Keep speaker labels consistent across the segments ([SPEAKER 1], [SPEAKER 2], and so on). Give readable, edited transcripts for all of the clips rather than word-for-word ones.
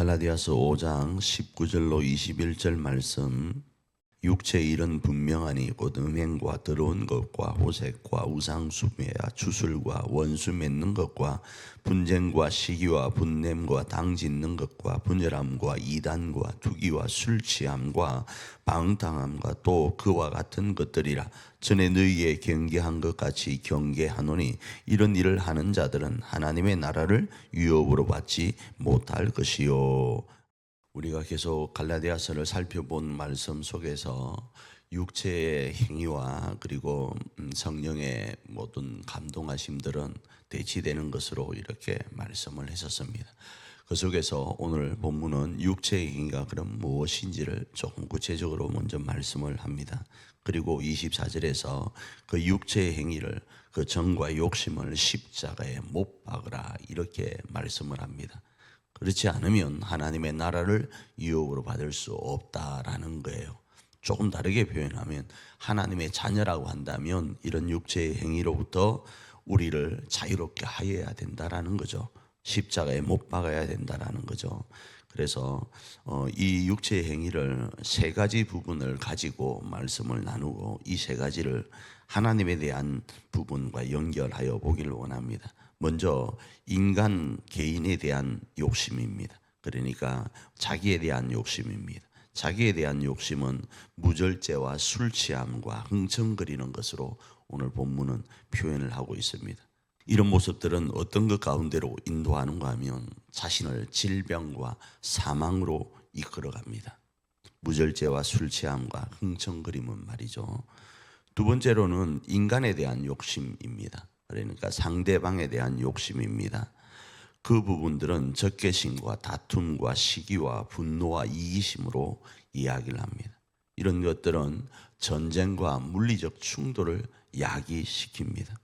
[SPEAKER 1] 갈라디아서 5장 19절로 21절 말씀. 육체의 일은 분명하니 곧 음행과 더러운 것과 호색과 우상숭배와 주술과 원수 맺는 것과 분쟁과 시기와 분냄과 당 짓는 것과 분열함과 이단과 투기와 술 취함과 방탕함과 또 그와 같은 것들이라. 전에 너희에 경계한 것 같이 경계하노니 이런 일을 하는 자들은 하나님의 나라를 유업으로 받지 못할 것이요. 우리가 계속 갈라디아서를 살펴본 말씀 속에서 육체의 행위와 그리고 성령의 모든 감동하심들은 대치되는 것으로 이렇게 말씀을 했었습니다. 그 속에서 오늘 본문은 육체의 행위가 그럼 무엇인지를 조금 구체적으로 먼저 말씀을 합니다. 그리고 24절에서 그 육체의 행위를 그 정과 욕심을 십자가에 못 박으라 이렇게 말씀을 합니다. 그렇지 않으면 하나님의 나라를 유업으로 받을 수 없다라는 거예요. 조금 다르게 표현하면 하나님의 자녀라고 한다면 이런 육체의 행위로부터 우리를 자유롭게 하여야 된다라는 거죠. 십자가에 못 박아야 된다라는 거죠. 그래서 이 육체의 행위를 세 가지 부분을 가지고 말씀을 나누고 이 세 가지를 하나님에 대한 부분과 연결하여 보기를 원합니다. 먼저 인간 개인에 대한 욕심입니다. 그러니까 자기에 대한 욕심입니다. 자기에 대한 욕심은 무절제와 술 취함과 흥청거리는 것으로 오늘 본문은 표현을 하고 있습니다. 이런 모습들은 어떤 것 가운데로 인도하는가 하면 자신을 질병과 사망으로 이끌어갑니다. 무절제와 술 취함과 흥청거림은 말이죠. 두 번째로는 인간에 대한 욕심입니다. 그러니까 상대방에 대한 욕심입니다. 그 부분들은 적개심과 다툼과 시기와 분노와 이기심으로 이야기를 합니다. 이런 것들은 전쟁과 물리적 충돌을 야기시킵니다.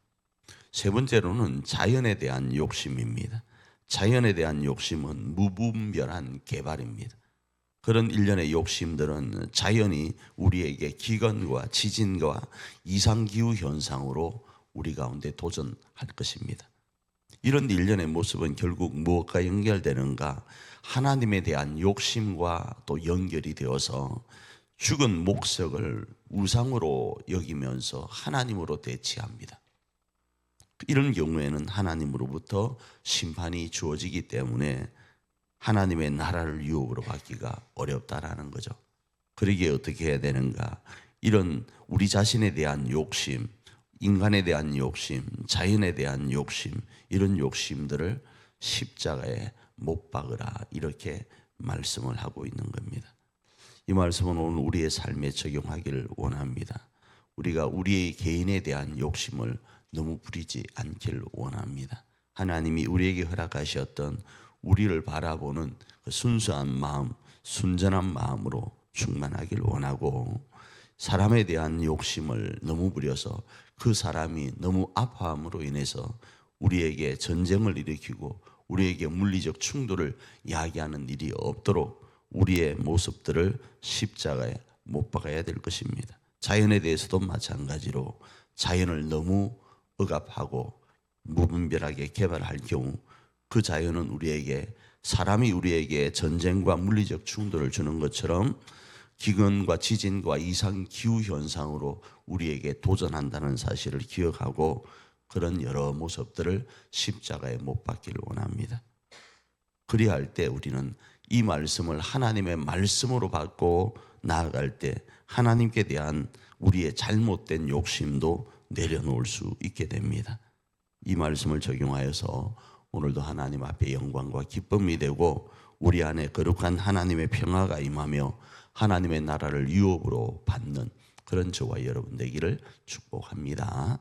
[SPEAKER 1] 세 번째로는 자연에 대한 욕심입니다. 자연에 대한 욕심은 무분별한 개발입니다. 그런 일련의 욕심들은 자연이 우리에게 기근과 지진과 이상기후 현상으로 우리 가운데 도전할 것입니다. 이런 일련의 모습은 결국 무엇과 연결되는가? 하나님에 대한 욕심과 또 연결이 되어서 죽은 목석을 우상으로 여기면서 하나님으로 대치합니다. 이런 경우에는 하나님으로부터 심판이 주어지기 때문에 하나님의 나라를 유업으로 받기가 어렵다라는 거죠. 그러기에 어떻게 해야 되는가? 이런 우리 자신에 대한 욕심, 인간에 대한 욕심, 자연에 대한 욕심, 이런 욕심들을 십자가에 못 박으라 이렇게 말씀을 하고 있는 겁니다. 이 말씀은 오늘 우리의 삶에 적용하기를 원합니다. 우리가 우리의 개인에 대한 욕심을 너무 부리지 않기를 원합니다. 하나님이 우리에게 허락하셨던 우리를 바라보는 그 순수한 마음, 순전한 마음으로 충만하기를 원하고, 사람에 대한 욕심을 너무 부려서 그 사람이 너무 아파함으로 인해서 우리에게 전쟁을 일으키고 우리에게 물리적 충돌을 야기하는 일이 없도록 우리의 모습들을 십자가에 못 박아야 될 것입니다. 자연에 대해서도 마찬가지로 자연을 너무 억압하고 무분별하게 개발할 경우 그 자연은 우리에게, 사람이 우리에게 전쟁과 물리적 충돌을 주는 것처럼 기근과 지진과 이상 기후 현상으로 우리에게 도전한다는 사실을 기억하고 그런 여러 모습들을 십자가에 못 박기를 원합니다. 그리할 때 우리는 이 말씀을 하나님의 말씀으로 받고 나아갈 때 하나님께 대한 우리의 잘못된 욕심도 내려놓을 수 있게 됩니다. 이 말씀을 적용하여서 오늘도 하나님 앞에 영광과 기쁨이 되고 우리 안에 거룩한 하나님의 평화가 임하며 하나님의 나라를 유업으로 받는 그런 저와 여러분 되기를 축복합니다.